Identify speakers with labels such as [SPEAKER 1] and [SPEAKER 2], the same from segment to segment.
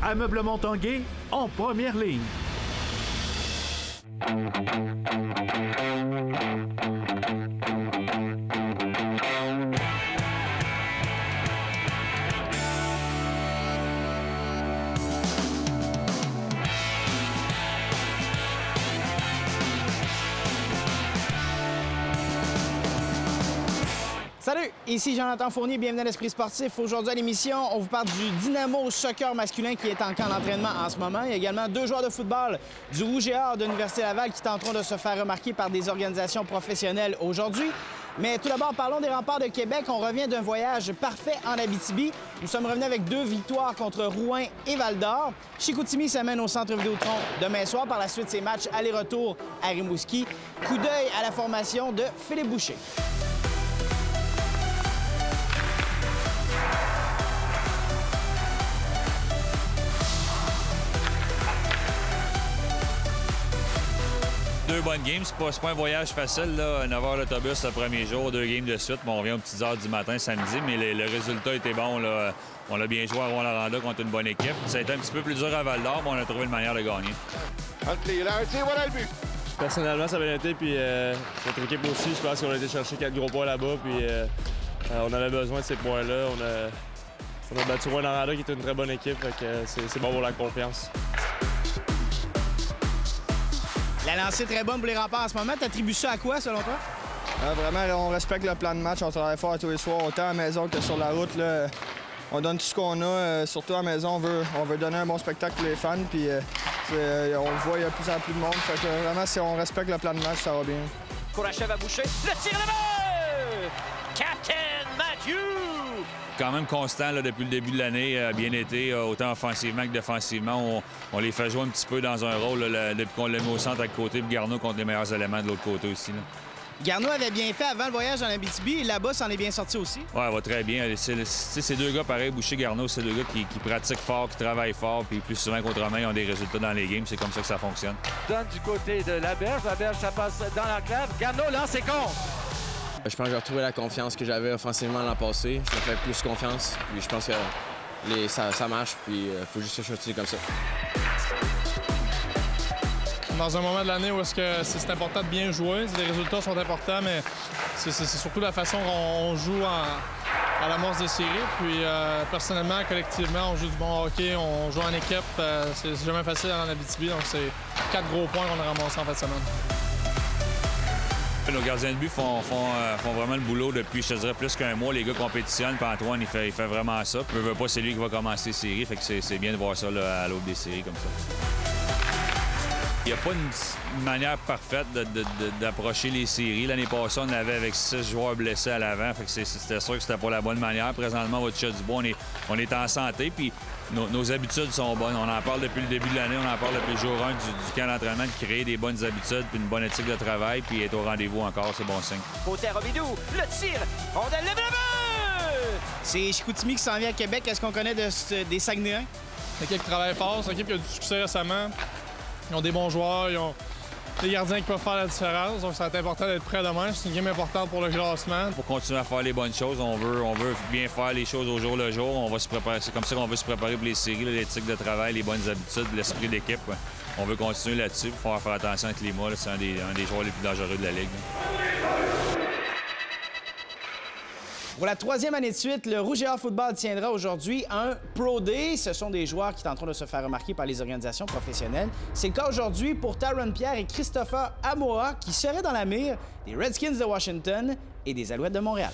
[SPEAKER 1] Ameublement Tanguay en première ligne.
[SPEAKER 2] Salut, ici Jonathan Fournier, bienvenue à l'Esprit sportif. Aujourd'hui à l'émission, on vous parle du Dynamo soccer masculin qui est en camp d'entraînement en ce moment. Il y a également 2 joueurs de football du Rouge et Or de l'Université Laval qui tenteront de se faire remarquer par des organisations professionnelles aujourd'hui. Mais tout d'abord, parlons des Remparts de Québec. On revient d'un voyage parfait en Abitibi. Nous sommes revenus avec 2 victoires contre Rouyn et Val-d'Or. Chicoutimi s'amène au Centre Vidéotron demain soir. Par la suite, ses matchs aller-retour à Rimouski. Coup d'œil à la formation de Philippe Boucher.
[SPEAKER 3] Deux bonnes games, c'est pas un voyage facile, là. 9 heures d'autobus le premier jour, 2 games de suite. Bon, on revient aux petites heures du matin samedi, mais le résultat était bon, là. On a bien joué à Rouen-Noranda contre une bonne équipe. Ça a été un petit peu plus dur à Val-d'Or, mais on a trouvé une manière de gagner.
[SPEAKER 4] Voilà le but.
[SPEAKER 5] Personnellement, ça a bien été, puis notre équipe aussi, je pense qu'on a été chercher 4 gros points là-bas, puis on avait besoin de ces points-là. On a battu Rouen-Noranda, qui est une très bonne équipe, fait que c'est bon pour la confiance.
[SPEAKER 2] La lancée très bonne pour les Remparts en ce moment. T'attribues ça à quoi, selon toi?
[SPEAKER 4] Vraiment, on respecte le plan de match. On travaille fort tous les soirs, autant à la maison que sur la route. Là. On donne tout ce qu'on a. Surtout à la maison, on veut donner un bon spectacle pour les fans. Puis, on le voit, il y a de plus en plus de monde. Fait que vraiment, si on respecte le plan de match, ça va bien.
[SPEAKER 6] Kourachev à Boucher. Le tir là-bas! Captain Matthew!
[SPEAKER 3] Quand même constant là, depuis le début de l'année, bien été, autant offensivement que défensivement. On les fait jouer un petit peu dans un rôle là, depuis qu'on l'a mis au centre à côté, puis Garneau contre les meilleurs éléments de l'autre côté aussi. Là.
[SPEAKER 2] Garneau avait bien fait avant le voyage en Abitibi et là-bas, s'en est bien sorti aussi.
[SPEAKER 3] Oui, va très bien. Ces 2 gars, pareil, Boucher, Garneau, c'est 2 gars qui pratiquent fort, qui travaillent fort, puis plus souvent qu'autrement, ils ont des résultats dans les games. C'est comme ça que ça fonctionne.
[SPEAKER 6] Donne du côté de Laberge, ça passe dans l'enclave. Garneau lance et compte.
[SPEAKER 7] Je pense que j'ai retrouvé la confiance que j'avais offensivement l'an passé. Je me fais plus confiance. Puis je pense que ça marche. Puis il faut juste se shooter comme ça.
[SPEAKER 5] Dans un moment de l'année où est-ce que c'est important de bien jouer, les résultats sont importants, mais c'est surtout la façon dont on joue à l'amorce des séries. Puis personnellement, collectivement, on joue du bon hockey, on joue en équipe. C'est jamais facile en Abitibi, donc c'est 4 gros points qu'on a ramassés en fin de semaine.
[SPEAKER 3] Nos gardiens de but font vraiment le boulot depuis, je te dirais, plus qu'un mois. Les gars compétitionnent, puis Antoine, il fait vraiment ça. Puis, veut pas, c'est lui qui va commencer les séries, fait que c'est bien de voir ça là, à l'aube des séries comme ça. Il n'y a pas une manière parfaite d'approcher les séries. L'année passée, on avait avec 6 joueurs blessés à l'avant, fait que c'était sûr que c'était pas la bonne manière. Présentement, votre chat du bois, on est en santé, puis nos habitudes sont bonnes. On en parle depuis le début de l'année, on en parle depuis le jour 1 du camp d'entraînement, de créer des bonnes habitudes, puis une bonne éthique de travail, puis être au rendez-vous encore, c'est bon signe.
[SPEAKER 6] Côté à Robidoux, le tir, on lève le but!
[SPEAKER 2] C'est Chicoutimi qui s'en vient à Québec. Est-ce qu'on connaît des Saguenayens?
[SPEAKER 5] L'équipe qui travaille fort, c'est une équipe qui a du succès récemment. Ils ont des bons joueurs, ils ont des gardiens qui peuvent faire la différence. Donc, ça va être important d'être prêt demain. C'est une game importante pour le classement.
[SPEAKER 3] Pour continuer à faire les bonnes choses, on veut bien faire les choses au jour le jour. On va se préparer. C'est comme ça qu'on veut se préparer pour les séries, l'éthique de travail, les bonnes habitudes, l'esprit d'équipe. On veut continuer là-dessus. Il faut faire attention avec Lima. C'est un des joueurs les plus dangereux de la Ligue.
[SPEAKER 2] Pour la 3e année de suite, le Rouge et Or Football tiendra aujourd'hui un Pro Day. Ce sont des joueurs qui tenteront de se faire remarquer par les organisations professionnelles. C'est le cas aujourd'hui pour Taron Pierre et Christopher Amoa, qui seraient dans la mire des Redskins de Washington et des Alouettes de Montréal.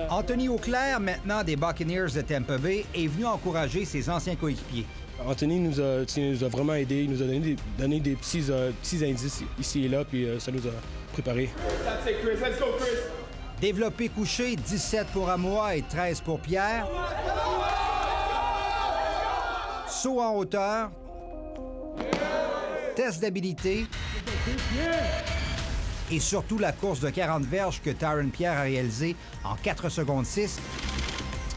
[SPEAKER 8] Anthony Auclair, maintenant des Buccaneers de Tampa Bay, est venu encourager ses anciens coéquipiers.
[SPEAKER 5] Anthony nous a vraiment aidés, il nous a donné des petits indices ici et là, puis ça nous a préparés.
[SPEAKER 8] Développé couché, 17 pour Amoa et 13 pour Pierre. Saut en hauteur. Test d'habilité. Et surtout la course de 40 verges que Taron Pierre a réalisée en 4 secondes 6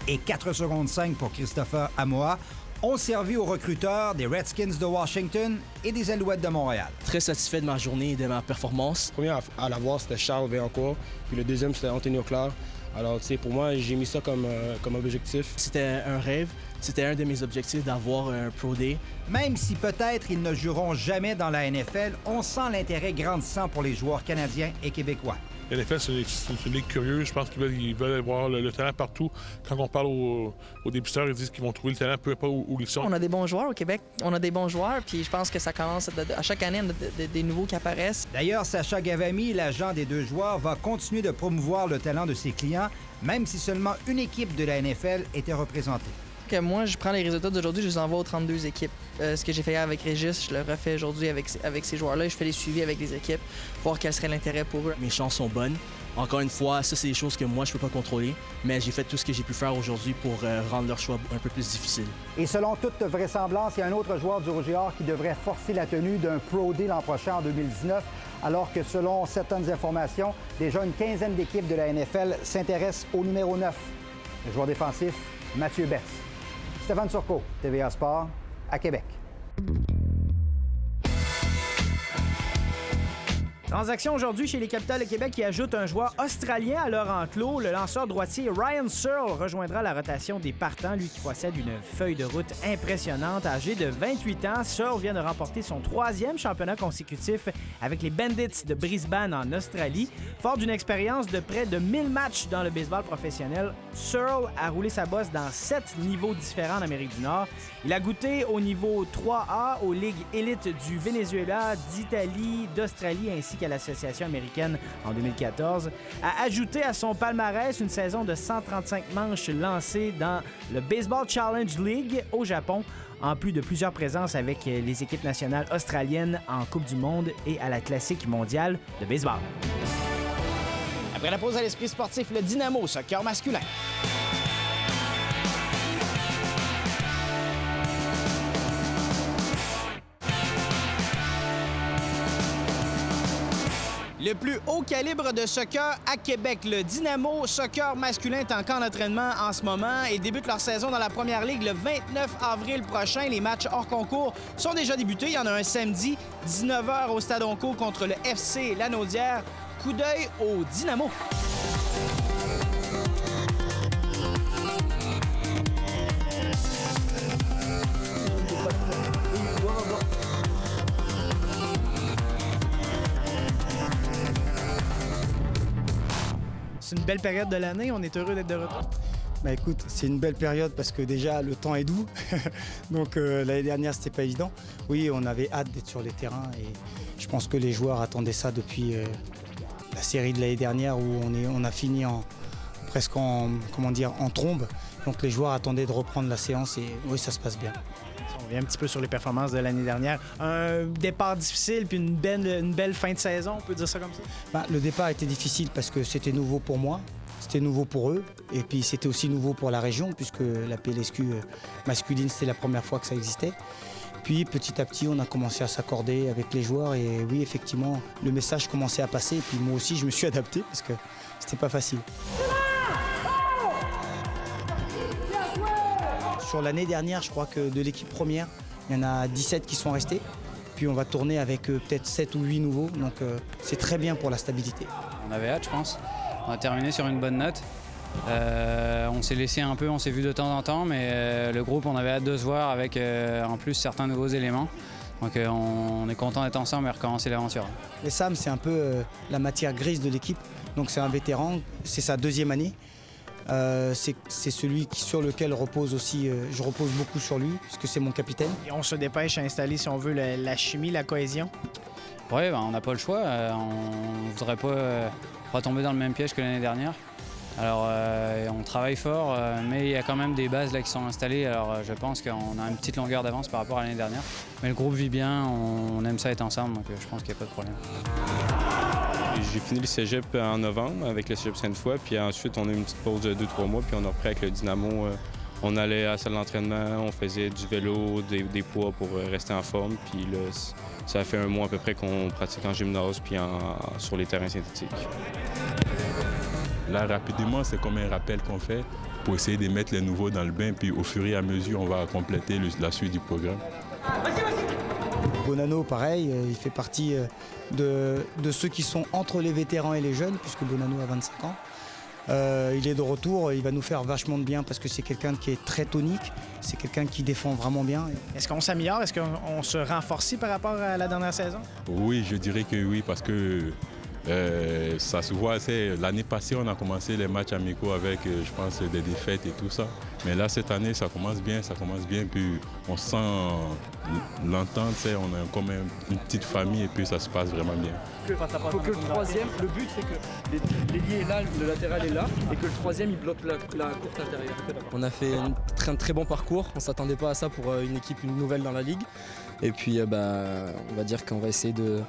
[SPEAKER 8] et 4 secondes 5 pour Christopher Amoa ont servi aux recruteurs des Redskins de Washington et des Alouettes de Montréal.
[SPEAKER 7] Très satisfait de ma journée et de ma performance.
[SPEAKER 9] Le premier à l'avoir, c'était Charles Vaillancourt, puis le deuxième, c'était Anthony Auclair. Alors, tu sais, pour moi, j'ai mis ça comme objectif.
[SPEAKER 7] C'était un rêve. C'était un de mes objectifs d'avoir un Pro Day.
[SPEAKER 8] Même si peut-être ils ne joueront jamais dans la NFL, on sent l'intérêt grandissant pour les joueurs canadiens et québécois.
[SPEAKER 10] La NFL, c'est une ligue curieuse. Je pense qu'ils veulent avoir le talent partout. Quand on parle aux débuteurs, ils disent qu'ils vont trouver le talent peu importe où ils sont.
[SPEAKER 11] On a des bons joueurs au Québec. On a des bons joueurs, puis je pense que ça commence à chaque année, on a des nouveaux qui apparaissent.
[SPEAKER 8] D'ailleurs, Sacha Gavami, l'agent des deux joueurs, va continuer de promouvoir le talent de ses clients, même si seulement une équipe de la NFL était représentée.
[SPEAKER 11] Que moi, je prends les résultats d'aujourd'hui, je les envoie aux 32 équipes. Ce que j'ai fait hier avec Régis, je le refais aujourd'hui avec ces joueurs-là. Je fais les suivis avec les équipes, voir quel serait l'intérêt pour eux.
[SPEAKER 7] Mes chances sont bonnes. Encore une fois, ça, c'est des choses que moi, je peux pas contrôler, mais j'ai fait tout ce que j'ai pu faire aujourd'hui pour rendre leur choix un peu plus difficile.
[SPEAKER 8] Et selon toute vraisemblance, il y a un autre joueur du Rouge et Or qui devrait forcer la tenue d'un Pro Day l'an prochain, en 2019, alors que selon certaines informations, déjà une quinzaine d'équipes de la NFL s'intéressent au numéro 9, le joueur défensif Mathieu Betts. Stéphane Turcot, TVA Sport, à Québec.
[SPEAKER 2] Transaction aujourd'hui chez les Capitals de Québec qui ajoute un joueur australien à leur enclos. Le lanceur droitier Ryan Searle rejoindra la rotation des partants, lui qui possède une feuille de route impressionnante. Âgé de 28 ans, Searle vient de remporter son 3e championnat consécutif avec les Bandits de Brisbane en Australie. Fort d'une expérience de près de 1000 matchs dans le baseball professionnel, Searle a roulé sa bosse dans 7 niveaux différents en Amérique du Nord. Il a goûté au niveau 3A aux ligues élites du Venezuela, d'Italie, d'Australie ainsi qu'à l'Association américaine en 2014, a ajouté à son palmarès une saison de 135 manches lancées dans le Baseball Challenge League au Japon, en plus de plusieurs présences avec les équipes nationales australiennes en Coupe du Monde et à la Classique mondiale de baseball. Après la pause à l'esprit sportif, le Dynamo soccer masculin. Le plus haut calibre de soccer à Québec, le Dynamo soccer masculin est en camp d'entraînement en ce moment et débute leur saison dans la première ligue le 29 avril prochain. Les matchs hors concours sont déjà débutés. Il y en a un samedi, 19h au Stade Onco contre le FC Lanaudière. Coup d'œil au Dynamo. C'est une belle période de l'année, on est heureux d'être de retour.
[SPEAKER 12] Bah écoute, c'est une belle période parce que déjà le temps est doux, donc l'année dernière c'était pas évident. Oui, on avait hâte d'être sur les terrains et je pense que les joueurs attendaient ça depuis la série de l'année dernière où on a fini presque en trombe. Donc les joueurs attendaient de reprendre la séance et oui, ça se passe bien.
[SPEAKER 2] On revient un petit peu sur les performances de l'année dernière. Un départ difficile puis une belle fin de saison, on peut dire ça comme ça?
[SPEAKER 12] Bah, le départ était difficile parce que c'était nouveau pour moi, c'était nouveau pour eux et puis c'était aussi nouveau pour la région puisque la PLSQ masculine, c'était la première fois que ça existait. Puis petit à petit, on a commencé à s'accorder avec les joueurs et oui, effectivement, le message commençait à passer et puis moi aussi, je me suis adapté parce que c'était pas facile. Sur l'année dernière, je crois que de l'équipe première, il y en a 17 qui sont restés. Puis on va tourner avec peut-être 7 ou 8 nouveaux. Donc c'est très bien pour la stabilité.
[SPEAKER 13] On avait hâte, je pense. On a terminé sur une bonne note. On s'est laissé un peu, on s'est vu de temps en temps, mais le groupe, on avait hâte de se voir avec en plus certains nouveaux éléments. Donc on est content d'être ensemble et recommencer l'aventure.
[SPEAKER 12] Et Sam, c'est un peu la matière grise de l'équipe. Donc c'est un vétéran, c'est sa 2e année. C'est celui sur lequel repose aussi, je repose beaucoup sur lui, puisque c'est mon capitaine.
[SPEAKER 2] Et on se dépêche à installer, si on veut, la chimie, la cohésion.
[SPEAKER 13] Oui, on n'a pas le choix. On ne voudrait pas tomber dans le même piège que l'année dernière. Alors, on travaille fort, mais il y a quand même des bases là, qui sont installées. Alors, je pense qu'on a une petite longueur d'avance par rapport à l'année dernière. Mais le groupe vit bien, on aime ça être ensemble, donc je pense qu'il n'y a pas de problème.
[SPEAKER 9] J'ai fini le cégep en novembre avec le cégep Sainte-Foy, puis ensuite on a eu une petite pause de 2-3 mois, puis on a repris avec le Dynamo. On allait à la salle d'entraînement, on faisait du vélo, des poids pour rester en forme, puis là, ça fait 1 mois à peu près qu'on pratique en gymnase puis sur les terrains synthétiques.
[SPEAKER 10] Là, rapidement, c'est comme un rappel qu'on fait.
[SPEAKER 14] pour essayer de mettre les nouveaux dans le bain. Puis au fur et à mesure, on va compléter la suite du programme.
[SPEAKER 12] Bonanno, pareil, il fait partie de ceux qui sont entre les vétérans et les jeunes, puisque Bonanno a 25 ans. Il est de retour, il va nous faire vachement de bien parce que c'est quelqu'un qui est très tonique, c'est quelqu'un qui défend vraiment bien.
[SPEAKER 2] Est-ce qu'on s'améliore? Est-ce qu'on se renforce par rapport à la dernière saison?
[SPEAKER 14] Oui, je dirais que oui, parce que ça se voit. L'année passée, on a commencé les matchs amicaux avec, je pense, des défaites et tout ça. Mais là, cette année, ça commence bien. Puis on sent l'entente, on est comme une petite famille et puis ça se passe vraiment bien.
[SPEAKER 15] Il faut que le troisième, le but c'est que l'ailier est là, le latéral est là et que le troisième il bloque la courte intérieure.
[SPEAKER 16] On a fait un très bon parcours, on ne s'attendait pas à ça pour une équipe nouvelle dans la ligue. Et puis on va dire qu'on va essayer de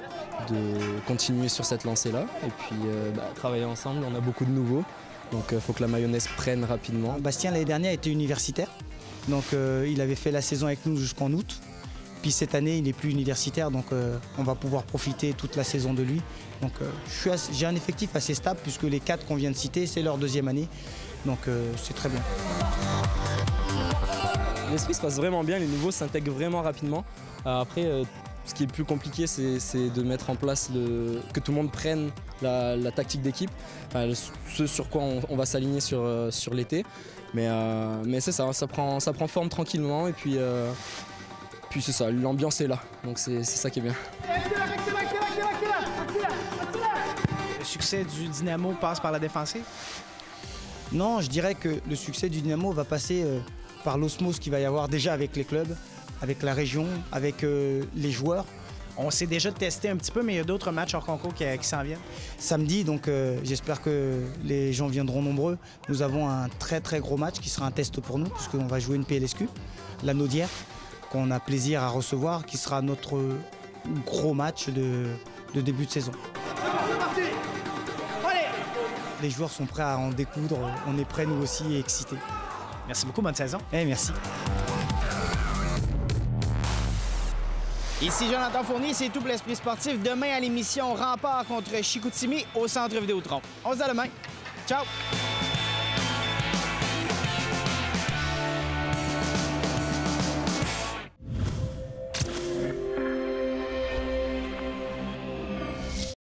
[SPEAKER 16] continuer sur cette lancée-là et puis travailler ensemble, on a beaucoup de nouveaux. Donc il faut que la mayonnaise prenne rapidement.
[SPEAKER 12] Bastien l'année dernière était universitaire, donc il avait fait la saison avec nous jusqu'en août. Puis cette année il n'est plus universitaire, donc on va pouvoir profiter toute la saison de lui. Donc j'ai un effectif assez stable puisque les 4 qu'on vient de citer c'est leur 2e année, donc c'est très bien.
[SPEAKER 16] L'esprit se passe vraiment bien, les nouveaux s'intègrent vraiment rapidement. Après, ce qui est plus compliqué, c'est de mettre en place que tout le monde prenne la tactique d'équipe, ce sur quoi on va s'aligner sur l'été. Mais c'est ça, ça prend forme tranquillement et puis c'est ça, l'ambiance est là, donc c'est ça qui est bien.
[SPEAKER 2] Le succès du Dynamo passe par la défensive?
[SPEAKER 12] Non, je dirais que le succès du Dynamo va passer par l'osmose qu'il va y avoir déjà avec les clubs, avec la région, avec les joueurs.
[SPEAKER 2] On s'est déjà testé un petit peu, mais il y a d'autres matchs hors concours qui s'en viennent.
[SPEAKER 12] Samedi, donc j'espère que les gens viendront nombreux. Nous avons un très très gros match qui sera un test pour nous, puisqu'on va jouer une PLSQ, la Naudière, qu'on a plaisir à recevoir, qui sera notre gros match de début de saison. Les joueurs sont prêts à en découdre, on est prêts nous aussi et excités.
[SPEAKER 2] Merci beaucoup, bonne saison.
[SPEAKER 12] Merci.
[SPEAKER 2] Ici Jonathan Fournier, c'est tout pour l'Esprit sportif. Demain à l'émission Rempart contre Chicoutimi au Centre Vidéotron. On se dit à demain. Ciao!